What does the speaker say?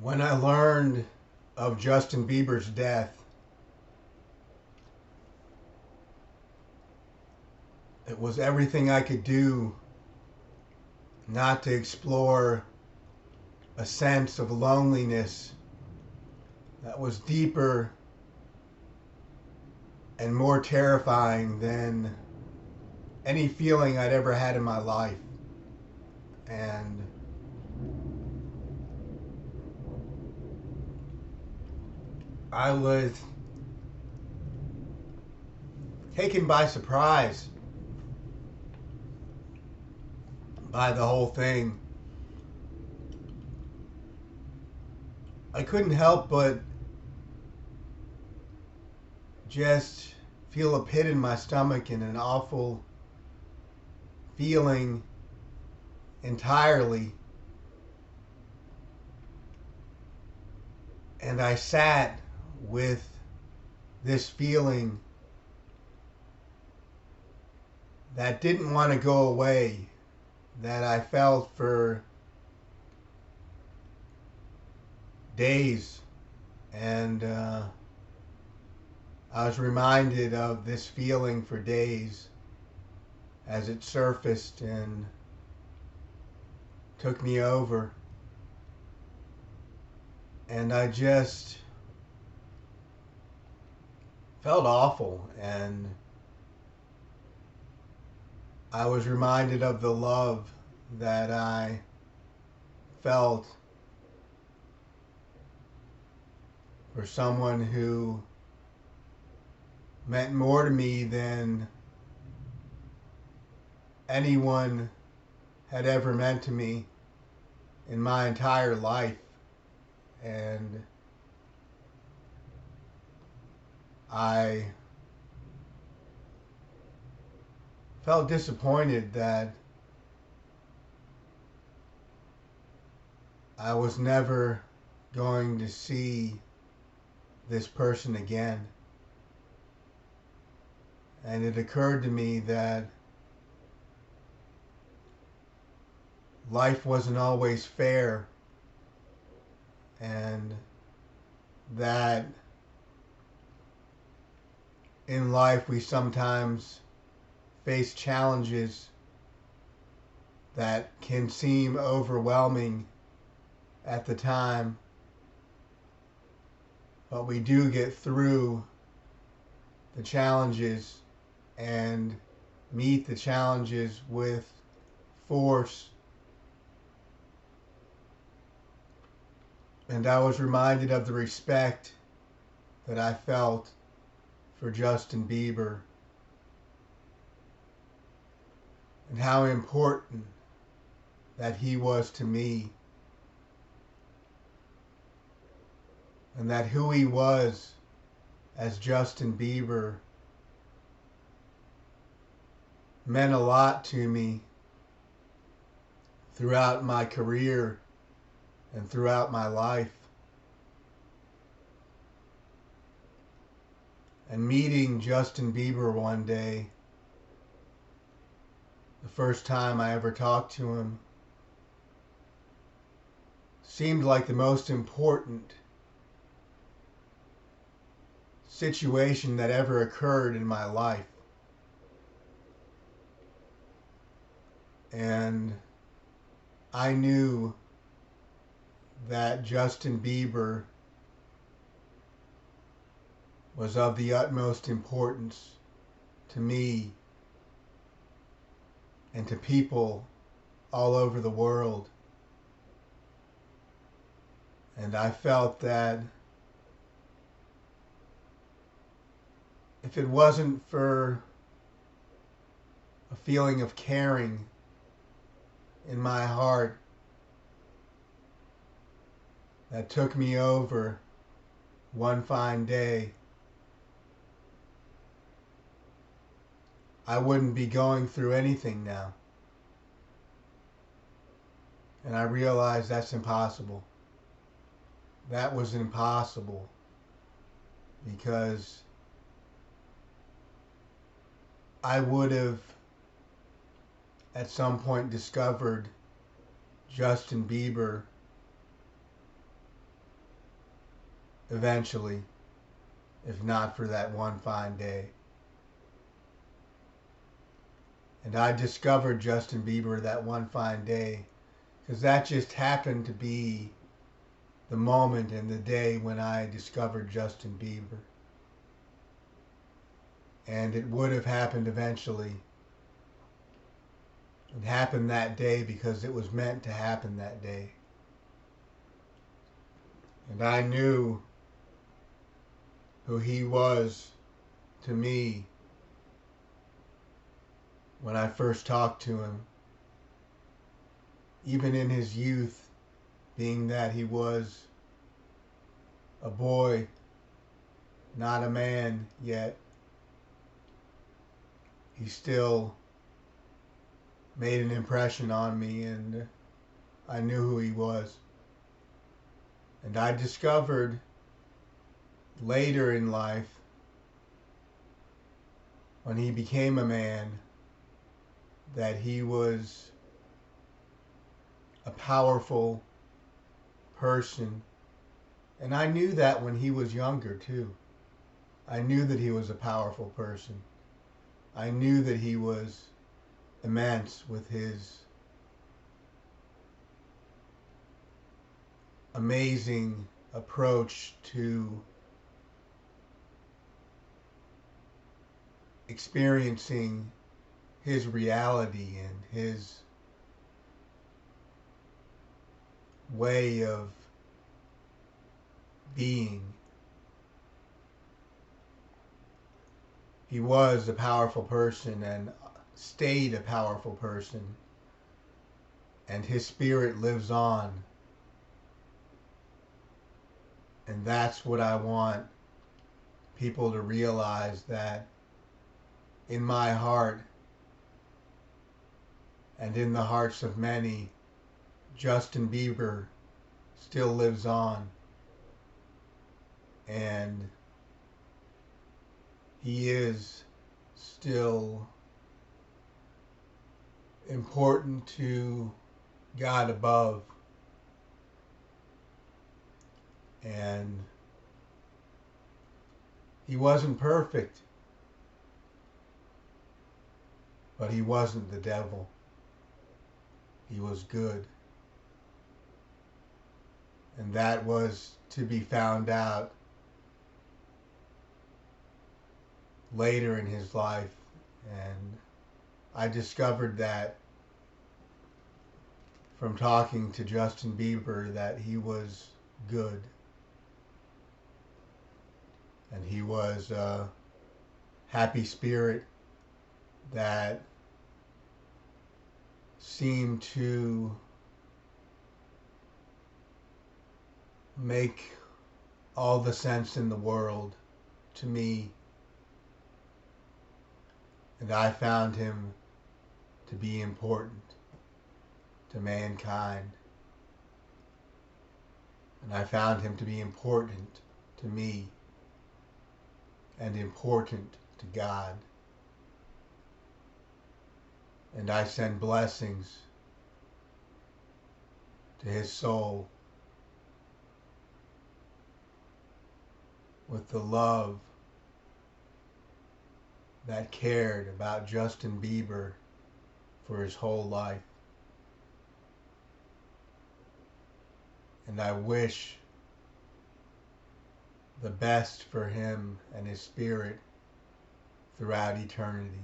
When I learned of Justin Bieber's death, it was everything I could do not to explore a sense of loneliness that was deeper and more terrifying than any feeling I'd ever had in my life. And I was taken by surprise by the whole thing. I couldn't help but just feel a pit in my stomach and an awful feeling entirely. And I sat with this feeling that didn't want to go away, that I felt for days. And I was reminded of this feeling for days as it surfaced and took me over. And I just felt awful, and I was reminded of the love that I felt for someone who meant more to me than anyone had ever meant to me in my entire life. And I felt disappointed that I was never going to see this person again. And it occurred to me that life wasn't always fair, and that in life we sometimes face challenges that can seem overwhelming at the time, but we do get through the challenges and meet the challenges with force. And I was reminded of the respect that I felt for Justin Bieber and how important that he was to me, and that who he was as Justin Bieber meant a lot to me throughout my career and throughout my life. And meeting Justin Bieber one day, the first time I ever talked to him, seemed like the most important situation that ever occurred in my life. And I knew that Justin Bieber was of the utmost importance to me and to people all over the world. And I felt that if it wasn't for a feeling of caring in my heart that took me over one fine day, I wouldn't be going through anything now. And I realized that's impossible. That was impossible because I would have at some point discovered Justin Bieber eventually, if not for that one fine day. And I discovered Justin Bieber that one fine day because that just happened to be the moment and the day when I discovered Justin Bieber. And it would have happened eventually. It happened that day because it was meant to happen that day. And I knew who he was to me when I first talked to him. Even in his youth, being that he was a boy, not a man yet, he still made an impression on me, and I knew who he was. And I discovered later in life, when he became a man, that he was a powerful person. And I knew that when he was younger too. I knew that he was a powerful person. I knew that he was immense with his amazing approach to experiencing his reality and his way of being. He was a powerful person and stayed a powerful person, and his spirit lives on. And that's what I want people to realize, that in my heart and in the hearts of many, Justin Bieber still lives on. And he is still important to God above. And he wasn't perfect, but he wasn't the devil. He was good. And that was to be found out later in his life. And I discovered that from talking to Justin Bieber, that he was good. And he was a happy spirit that seemed to make all the sense in the world to me. And I found him to be important to mankind. And I found him to be important to me and important to God. And I send blessings to his soul with the love that cared about Justin Bieber for his whole life. And I wish the best for him and his spirit throughout eternity.